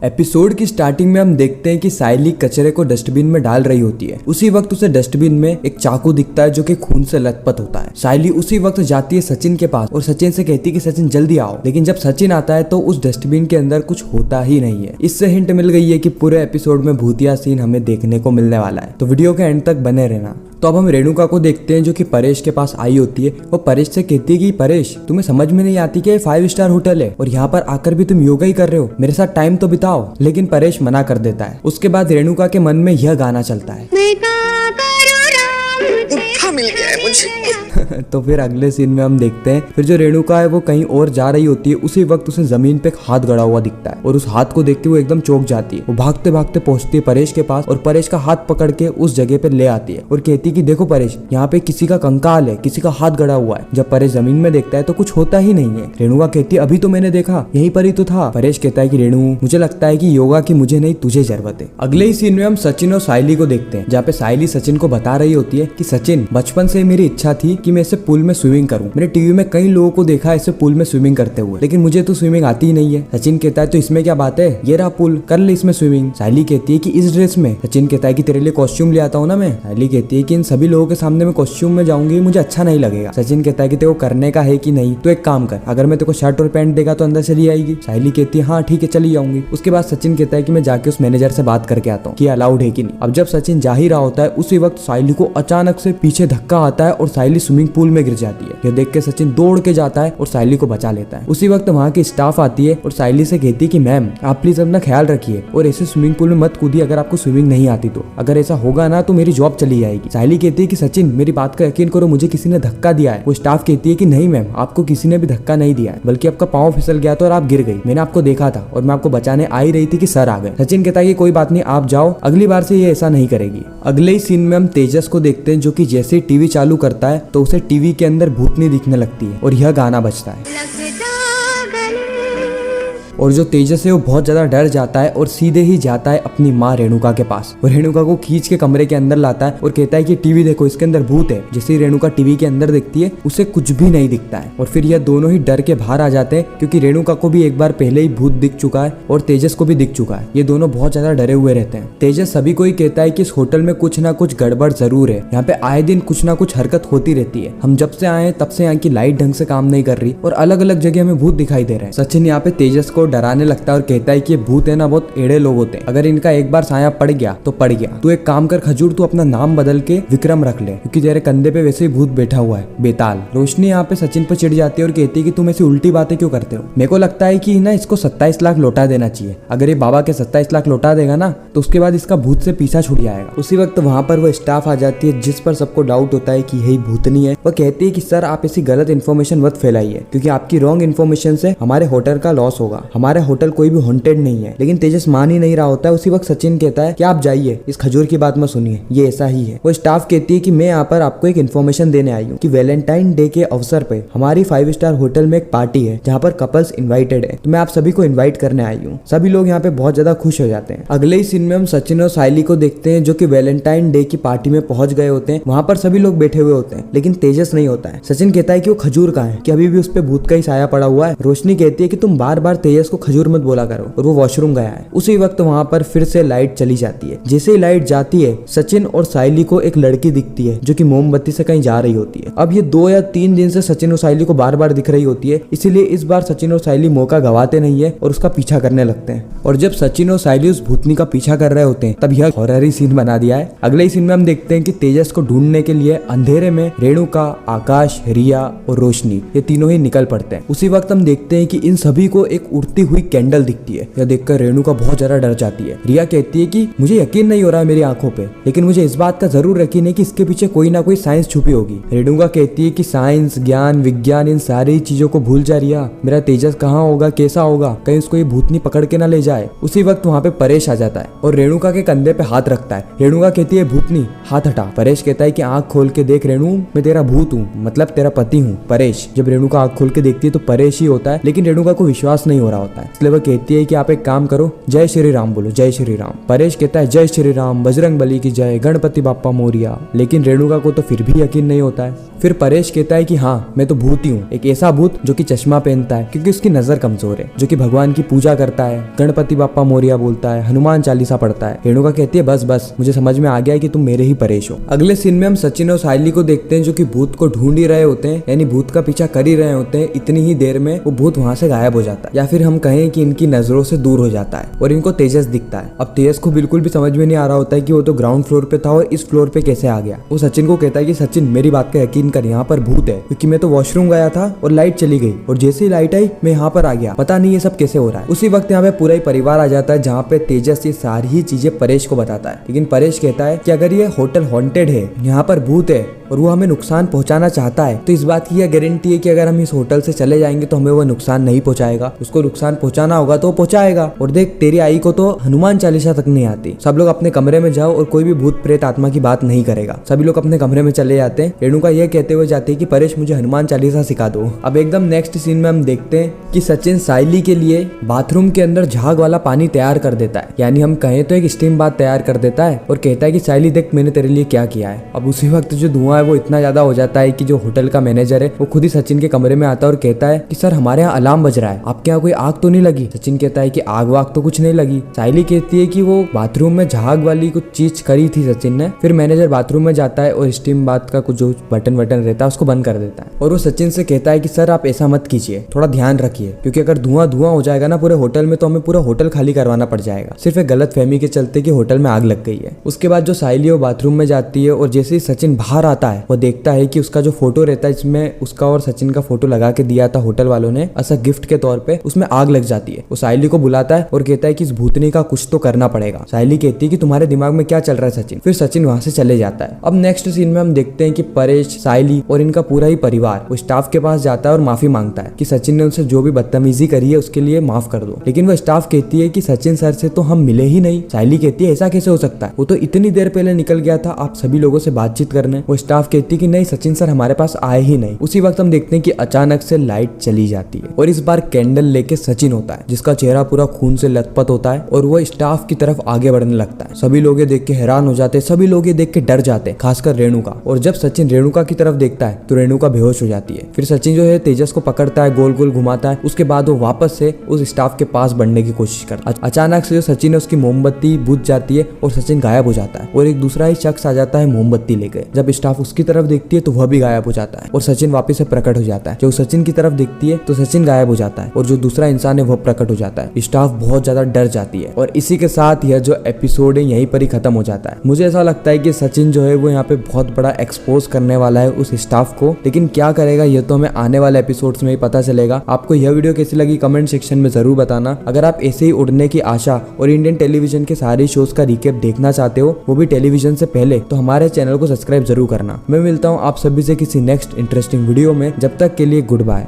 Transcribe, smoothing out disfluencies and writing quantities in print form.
Episode की starting में हम देखते हैं कि सायली कचरे को डस्टबिन में डाल रही होती है। उसी वक्त उसे डस्टबिन में एक चाकू दिखता है जो कि खून से लथपथ होता है। सायली उसी वक्त जाती है सचिन के पास और सचिन से कहती है कि सचिन जल्दी आओ, लेकिन जब सचिन आता है तो उस डस्टबिन के अंदर कुछ होता ही नहीं है। इससे हिंट मिल गई है कि पूरे एपिसोड में भूतिया सीन हमें देखने को मिलने वाला है, तो वीडियो के एंड तक बने रहना। तो अब हम रेणुका को देखते हैं जो कि परेश के पास आई होती है। वो परेश से कहती है कि परेश, तुम्हें समझ में नहीं आती कि 5 स्टार होटल है और यहाँ पर आकर भी तुम योगा ही कर रहे हो, मेरे साथ टाइम तो बिताओ। लेकिन परेश मना कर देता है। उसके बाद रेणुका के मन में यह गाना चलता है, मिल गया है मुझे। तो फिर अगले सीन में हम देखते हैं फिर जो रेणुका है वो कहीं और जा रही होती है। उसी वक्त उसे जमीन पे एक हाथ गड़ा हुआ दिखता है और उस हाथ को देखते हुए एकदम चौंक जाती है। वो भागते भागते पहुंचती है परेश के पास और परेश का हाथ पकड़ के उस जगह पे ले आती है और कहती है कि देखो परेश, यहाँ पे किसी का कंकाल है, किसी का हाथ गड़ा हुआ है। जब परेश जमीन में देखता है तो कुछ होता ही नहीं है। रेणुका कहती है अभी तो मैंने देखा, यहीं पर ही तो था। परेश कहता है कि रेणु, मुझे लगता है कि योगा की मुझे नहीं तुझे जरूरत है। अगले ही सीन में हम सचिन और सायली को देखते हैं, जहाँ पे सायली सचिन को बता रही होती है कि सचिन, बचपन से मेरी इच्छा थी कि मैं इसे पूल में स्विमिंग करूं। मैंने टीवी में कई लोगों को देखा है इसे पूल में स्विमिंग करते हुए, लेकिन मुझे तो स्विमिंग आती ही नहीं है। सचिन कहता है तो इसमें क्या बात है, ये रहा पूल, कर ले इसमें स्विमिंग। सायली कहती है कि इस ड्रेस में। सचिन कहता है कि तेरे लिए कॉस्ट्यूम ले आता हूँ ना मैं। सायली कहती है कि इन सभी लोगों के सामने मैं कॉस्ट्यूम में जाऊंगी, मुझे अच्छा नहीं लगेगा। सचिन कहता है कि तेरे को करने का है कि नहीं, तो एक काम कर, अगर मैं तेरे को शर्ट और पैंट देगा तो अंदर चली आएगी। सायली कहती है हाँ ठीक है चली जाऊंगी। उसके बाद सचिन कहता है कि मैं जाके उस मैनेजर से बात करके आता हूँ कि अलाउड है कि नहीं। अब जब सचिन जा ही रहा होता है उसी वक्त सायली को अचानक से पीछे धक्का आता है और सायली स्विमिंग पूल में गिर जाती है। यह देख के सचिन दौड़ के जाता है और सायली को बचा लेता है। उसी वक्त वहाँ की स्टाफ आती है और सायली से कहती है कि मैम आप प्लीज अपना ख्याल रखिए और ऐसे स्विमिंग पूल में मत कूदिए अगर आपको स्विमिंग नहीं आती तो। अगर ऐसा होगा ना तो मेरी जॉब चली जाएगी। सायली कहती है कि सचिन मेरी बात का यकीन करो, मुझे किसी ने धक्का दिया है। वो स्टाफ कहती है कि नहीं मैम, आपको किसी ने भी धक्का नहीं दिया है, बल्कि आपका पाँव फिसल गया था और आप गिर गई। मैंने आपको देखा था और मैं आपको बचाने आ ही रही थी कि सर आ गए। सचिन कहता है कि कोई बात नहीं, आप जाओ, अगली बार से ये ऐसा नहीं करेगी। अगले ही सीन में हम तेजस को देखते हैं जो कि जैसे ही टीवी चालू करता है तो उसे टीवी के अंदर भूतनी दिखने लगती है और यह गाना बजता है और जो तेजस है वो बहुत ज्यादा डर जाता है और सीधे ही जाता है अपनी माँ रेणुका के पास और रेणुका को खींच के कमरे के अंदर लाता है और कहता है कि टीवी देखो, इसके अंदर भूत है। जैसे ही रेणुका टीवी के अंदर देखती है उसे कुछ भी नहीं दिखता है और फिर यह दोनों ही डर के बाहर आ जाते हैं क्योंकि रेणुका को भी एक बार पहले ही भूत दिख चुका है और तेजस को भी दिख चुका है। ये दोनों बहुत ज्यादा डरे हुए रहते हैं। तेजस सभी को ही कहता है कि इस होटल में कुछ ना कुछ गड़बड़ जरूर है, यहाँ पे आए दिन कुछ ना कुछ हरकत होती रहती है। हम जब से आए तब से यहाँ की लाइट ढंग से काम नहीं कर रही और अलग अलग जगह हमें भूत दिखाई दे रहे हैं। सचिन यहाँ पे तेजस को डराने लगता है और कहता है कि ये भूत है ना बहुत एड़े लोग होते हैं, अगर इनका एक बार साया पड़ गया तो पड़ गया। तू एक काम कर खजूर, तू अपना नाम बदल के विक्रम रख ले क्योंकि तेरे कंधे पे वैसे ही भूत बैठा हुआ है, बेताल। रोशनी यहाँ पे सचिन पर चिढ़ जाती है और कहती है कि तुम ऐसी उल्टी बातें क्यों करते हो। मेरे को लगता है कि ना इसको 27 लाख लौटा देना चाहिए। अगर ये बाबा के 27 लाख लौटा देगा ना तो उसके बाद इसका भूत से पीछा छूट जाएगा। उसी वक्त वहाँ पर वो स्टाफ आ जाती है जिस पर सबको डाउट होता है कि यही भूतनी है। वह कहती है कि सर आप ऐसी गलत इन्फॉर्मेशन मत फैलाइए क्योंकि आपकी रॉन्ग इन्फॉर्मेशन से हमारे होटल का लॉस होगा। हमारे होटल कोई भी हॉन्टेड नहीं है। लेकिन तेजस मान ही नहीं रहा होता है। उसी वक्त सचिन कहता है कि आप जाइए, इस खजूर की बात मत सुनिए, ये ऐसा ही है। वो स्टाफ कहती है कि मैं यहाँ पर आपको एक इन्फॉर्मेशन देने आई हूँ कि वैलेंटाइन डे के अवसर पे हमारी 5 स्टार होटल में एक पार्टी है जहाँ पर कपल्स इन्वाइटेड है, तो मैं आप सभी को इन्वाइट करने आई हूँ। सभी लोग यहाँ पे बहुत ज्यादा खुश हो जाते हैं। अगले ही सीन में हम सचिन और सायली को देखते हैं जो कि वैलेंटाइन डे की पार्टी में पहुंच गए होते हैं। वहाँ पर सभी लोग बैठे हुए होते हैं लेकिन तेजस नहीं होता है। सचिन कहता है कि वो खजूर कहाँ है, कि अभी भी उस पे भूत का ही साया पड़ा हुआ है। रोशनी कहती है कि तुम बार बार तेजस को खजूर मत बोला करो और वो वॉशरूम गया है। उसी वक्त वहाँ पर फिर से लाइट चली जाती है। जैसे ही लाइट जाती है सचिन और सायली को एक लड़की दिखती है जो कि मोमबत्ती से कहीं जा रही होती है। अब ये 2 या 3 दिन से सचिन और सायली को बार बार दिख रही होती है, इसीलिए इस बार सचिन और सायली मौका गवाते नहीं है और उसका पीछा करने लगते हैं। और जब सचिन और सायली उस भूतनी का पीछा कर रहे होते हैं तब यह हॉरर सीन बना दिया है। अगले ही सीन में हम देखते हैं कि तेजस को ढूंढने के लिए अंधेरे में रेणुका, आकाश, रिया और रोशनी ये तीनों ही निकल पड़ते हैं। उसी वक्त हम देखते हैं कि इन सभी को एक उड़ती हुई कैंडल दिखती है। यह देखकर रेणुका बहुत ज्यादा डर जाती है। रिया कहती है कि मुझे यकीन नहीं हो रहा है मेरी आंखों पे, लेकिन मुझे इस बात का जरूर यकीन है कि इसके पीछे कोई ना कोई साइंस छुपी होगी। रेणुका कहती है कि साइंस, ज्ञान, विज्ञान इन सारी चीजों को भूल जा रिया, मेरा तेजस कहाँ होगा, कैसा होगा, कहीं उसको ये भूतनी पकड़ के ना ले जाए। उसी वक्त वहाँ पे परेश आ जाता है और रेणुका के कंधे पे हाथ रखता है। रेणुका कहती है भूतनी हाथ हटा। परेश कहता है कि आंख खोल के देख रेणु, मैं तेरा भूत हूँ, मतलब तेरा पति हूँ। परेश जब रेणुका आंख खोल के देखती है तो परेश ही होता है, लेकिन रेणुका को विश्वास नहीं हो रहा होता है, इसलिए वो कहती है कि आप एक काम करो, जय श्री राम बोलो, जय श्री राम। परेश कहता है जय श्री राम, बजरंग बली की जय, गणपति बाप्पा मोरिया। लेकिन रेणुका को तो फिर भी यकीन नहीं होता है। फिर परेश कहता है कि हाँ मैं तो भूत ही हूँ, एक ऐसा भूत जो कि चश्मा पहनता है क्योंकि उसकी नजर कमजोर है, जो कि भगवान की पूजा करता है, गणपति बाप्पा मोरिया बोलता है, हनुमान चालीसा पढ़ता है। रेणुका कहती है बस बस मुझे समझ में आ गया है कि तुम मेरे ही परेश हो। अगले सीन में हम सचिन और सायली को देखते हैं जो कि भूत को ढूंढ ही रहे होते हैं, यानी भूत का पीछा कर ही रहे होते हैं। इतनी ही देर में वो भूत वहां से गायब हो जाता है, या फिर हम कहें कि इनकी नजरों से दूर हो जाता है और इनको तेजस दिखता है। अब तेजस को बिल्कुल भी समझ में नहीं आ रहा होता है कि वो तो ग्राउंड फ्लोर पे था और इस फ्लोर पे कैसे आ गया। वो सचिन को कहता है कि सचिन मेरी बात का यकीन कर, यहाँ पर भूत है, क्योंकि मैं तो वॉशरूम गया था और लाइट चली गई और जैसे ही लाइट आई मैं यहाँ पर आ गया, पता नहीं ये सब कैसे हो रहा है। उसी वक्त यहाँ पे पूरा ही परिवार आ जाता है, जहाँ पे तेजस ये सारी ही चीजें परेश को बताता है। लेकिन परेश कहता है कि अगर ये होटल हॉन्टेड है, यहाँ पर भूत है और वो हमें नुकसान पहुंचाना चाहता है, तो इस बात की यह गारंटी है कि अगर हम इस होटल से चले जाएंगे तो हमें वो नुकसान नहीं पहुंचाएगा। उसको नुकसान पहुंचाना होगा तो वो पहुंचाएगा। और देख तेरी आई को तो हनुमान चालीसा तक नहीं आती। सब लोग अपने कमरे में जाओ और कोई भी भूत प्रेत आत्मा की बात नहीं करेगा। सभी लोग अपने कमरे में चले जाते हैं। रेणुका यह कहते हुए जाती है कि परेश मुझे हनुमान चालीसा सिखा दो। अब एकदम नेक्स्ट सीन में हम देखते हैं कि सचिन सायली के लिए बाथरूम के अंदर झाग वाला पानी तैयार कर देता है, यानी हम कहें तो एक स्टीम बाथ तैयार कर देता है और कहता है कि सायली देख मैंने तेरे लिए क्या किया है। अब उसी वक्त जो धुआं है वो इतना ज्यादा हो जाता है कि जो होटल का मैनेजर है वो खुद ही सचिन के कमरे में आता है और कहता है कि सर हमारे यहाँ अलार्म बज रहा है, आपके यहाँ कोई आग तो नहीं लगी। सचिन कहता है कि आग वाग तो कुछ नहीं लगी। सायली कहती है कि वो बाथरूम में झाग वाली कुछ चीज करी थी सचिन ने। फिर मैनेजर बाथरूम में जाता है और स्टीम बाथ का कुछ जो बटन रहता है उसको बंद कर देता है और वो सचिन से कहता है कि सर आप ऐसा मत कीजिए, थोड़ा ध्यान रखिए, क्योंकि अगर धुआं हो जाएगा ना पूरे होटल में तो हमें पूरा होटल खाली करवाना पड़ जाएगा, सिर्फ एक गलत फहमी के चलते कि होटल में आग लग गई है। उसके बाद जो सायली वो बाथरूम में जाती है और जैसे ही सचिन बाहर आता है वो देखता है कि उसका जो फोटो रहता है इसमें उसका और सचिन का फोटो लगा के दिया था होटल वालों ने ऐसा गिफ्ट के तौर पे, उसमें आग लग जाती है। वो सायली को बुलाता है और कहता है कि इस भूतनी का कुछ तो करना पड़ेगा। सायली कहती है कि तुम्हारे दिमाग में क्या चल रहा है सचिन। फिर सचिन वहां से चले जाता है। अब नेक्स्ट सीन में हम देखते हैं कि परेश, सायली और इनका पूरा ही परिवार वो स्टाफ के पास जाता है और माफी मांगता है कि सचिन ने उनसे जो भी बदतमीजी करी है उसके लिए माफ कर दो। लेकिन वो स्टाफ कहती है कि सचिन सर से तो हम मिले ही नहीं। सायली कहती है ऐसा कैसे हो सकता है, वो तो इतनी देर पहले निकल गया था आप सभी लोगों से बातचीत करने। वो स्टाफ कहती है कि नहीं सचिन सर हमारे पास आए ही नहीं। उसी वक्त हम देखते हैं कि अचानक से लाइट चली जाती है और इस बार कैंडल लेके सचिन होता है, जिसका चेहरा पूरा खून से लथपथ होता है और वो स्टाफ की तरफ आगे बढ़ने लगता है। सभी लोग ये देख के हैरान हो जाते हैं, सभी लोग ये देख के डर जाते हैं, खासकर रेणुका। और जब सचिन रेणुका की तरफ देखता है तो रेणुका बेहोश हो जाती है। फिर सचिन जो है तेजस को पकड़ता है, गोल गोल घुमाता है। उसके बाद वो वापस से उस स्टाफ के पास बढ़ने की कोशिश करता है। अचानक से जो सचिन है उसकी मोमबत्ती बुझ जाती है और सचिन गायब हो जाता है और एक दूसरा ही शख्स आ जाता है मोमबत्ती लेकर। जब स्टाफ उसकी तरफ देखती है तो वह भी गायब हो जाता है और सचिन वापस से प्रकट हो जाता है। जो सचिन की तरफ देखती है तो सचिन गायब हो जाता है और जो दूसरा इंसान है वह प्रकट हो जाता है। स्टाफ बहुत ज्यादा डर जाती है और इसी के साथ यह जो एपिसोड है यहीं पर ही खत्म हो जाता है। मुझे ऐसा लगता है कि सचिन जो है वो यहाँ पे बहुत बड़ा एक्सपोज करने वाला है उस स्टाफ को, लेकिन क्या करेगा ये तो हमें आने वाले एपिसोड्स में ही पता चलेगा। आपको यह वीडियो कैसी लगी कमेंट सेक्शन में जरूर बताना। अगर आप ऐसे ही उड़ने की आशा और इंडियन टेलीविजन के सारे शोज का रिकैप देखना चाहते हो वो भी टेलीविजन से पहले, तो हमारे चैनल को सब्सक्राइब जरूर करना। मैं मिलता हूँ आप सभी से किसी नेक्स्ट इंटरेस्टिंग वीडियो में। जब तक के लिए गुड बाय।